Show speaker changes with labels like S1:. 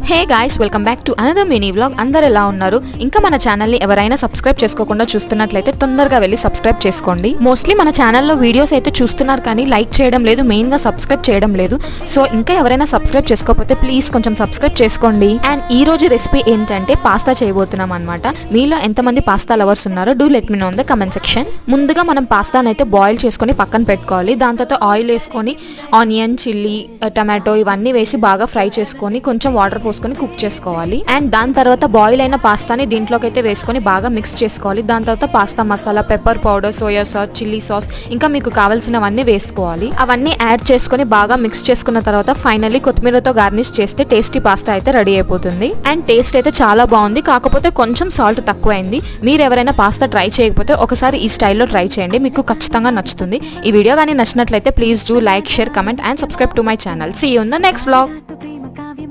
S1: Hey guys, welcome back to another mini vlog. అందరు ఎలా ఉన్నారు? ఇంకా మన ఛానల్ని ఎవరైనా సబ్స్క్రైబ్ చేసుకోకుండా చూస్తున్నట్లయితే తొందరగా వెళ్ళి సబ్స్క్రైబ్ చేసుకోండి. మోస్ట్లీ మన ఛానల్లో వీడియోస్ అయితే చూస్తున్నారు కానీ లైక్ చేయడం లేదు, మెయిన్గా సబ్స్క్రైబ్ చేయడం లేదు. సో ఇంకా ఎవరైనా సబ్స్క్రైబ్ చేసుకోకపోతే ప్లీజ్ కొంచెం సబ్స్క్రైబ్ చేసుకోండి. అండ్ ఈ రోజు రెసిపీ ఏంటంటే పాస్తా చేయబోతున్నాం అనమాట. మీలో ఎంతమంది పాస్తా లవర్స్ ఉన్నారో do let me know in the comment section. ముందుగా మనం పాస్తాను అయితే బాయిల్ చేసుకొని పక్కన పెట్టుకోవాలి. దాని తర్వాత ఆయిల్ వేసుకొని ఆనియన్, చిల్లీ, టమాటో ఇవన్నీ వేసి బాగా ఫ్రై చేసుకొని కొంచెం వాటర్ పోసుకొని కుక్ చేసుకోవాలి. అండ్ దాని తర్వాత బాయిల్ అయిన పాస్తాని దీంట్లోకి అయితే వేసుకొని బాగా మిక్స్ చేసుకోవాలి. దాని తర్వాత pasta masala, pepper powder, soya sauce, chilli sauce, ఇంకా మీకు కావాల్సినవన్నీ వేసుకోవాలి. అవన్నీ యాడ్ చేసుకొని బాగా మిక్స్ చేసుకున్న తర్వాత ఫైనల్లీ కొత్తిమీరతో గార్నిష్ చేస్తే టేస్టీ పాస్తా అయితే రెడీ అయిపోతుంది. అండ్ టేస్ట్ అయితే చాలా బాగుంది, కాకపోతే కొంచెం సాల్ట్ తక్కువైంది. మీరు ఎవరైనా పాస్తా ట్రై చేయకపోతే ఒకసారి ఈ స్టైల్లో ట్రై చేయండి, మీకు ఖచ్చితంగా నచ్చుతుంది. ఈ వీడియో కానీ నచ్చినట్లయితే please do like, share, comment and subscribe to my channel. See you in the next vlog.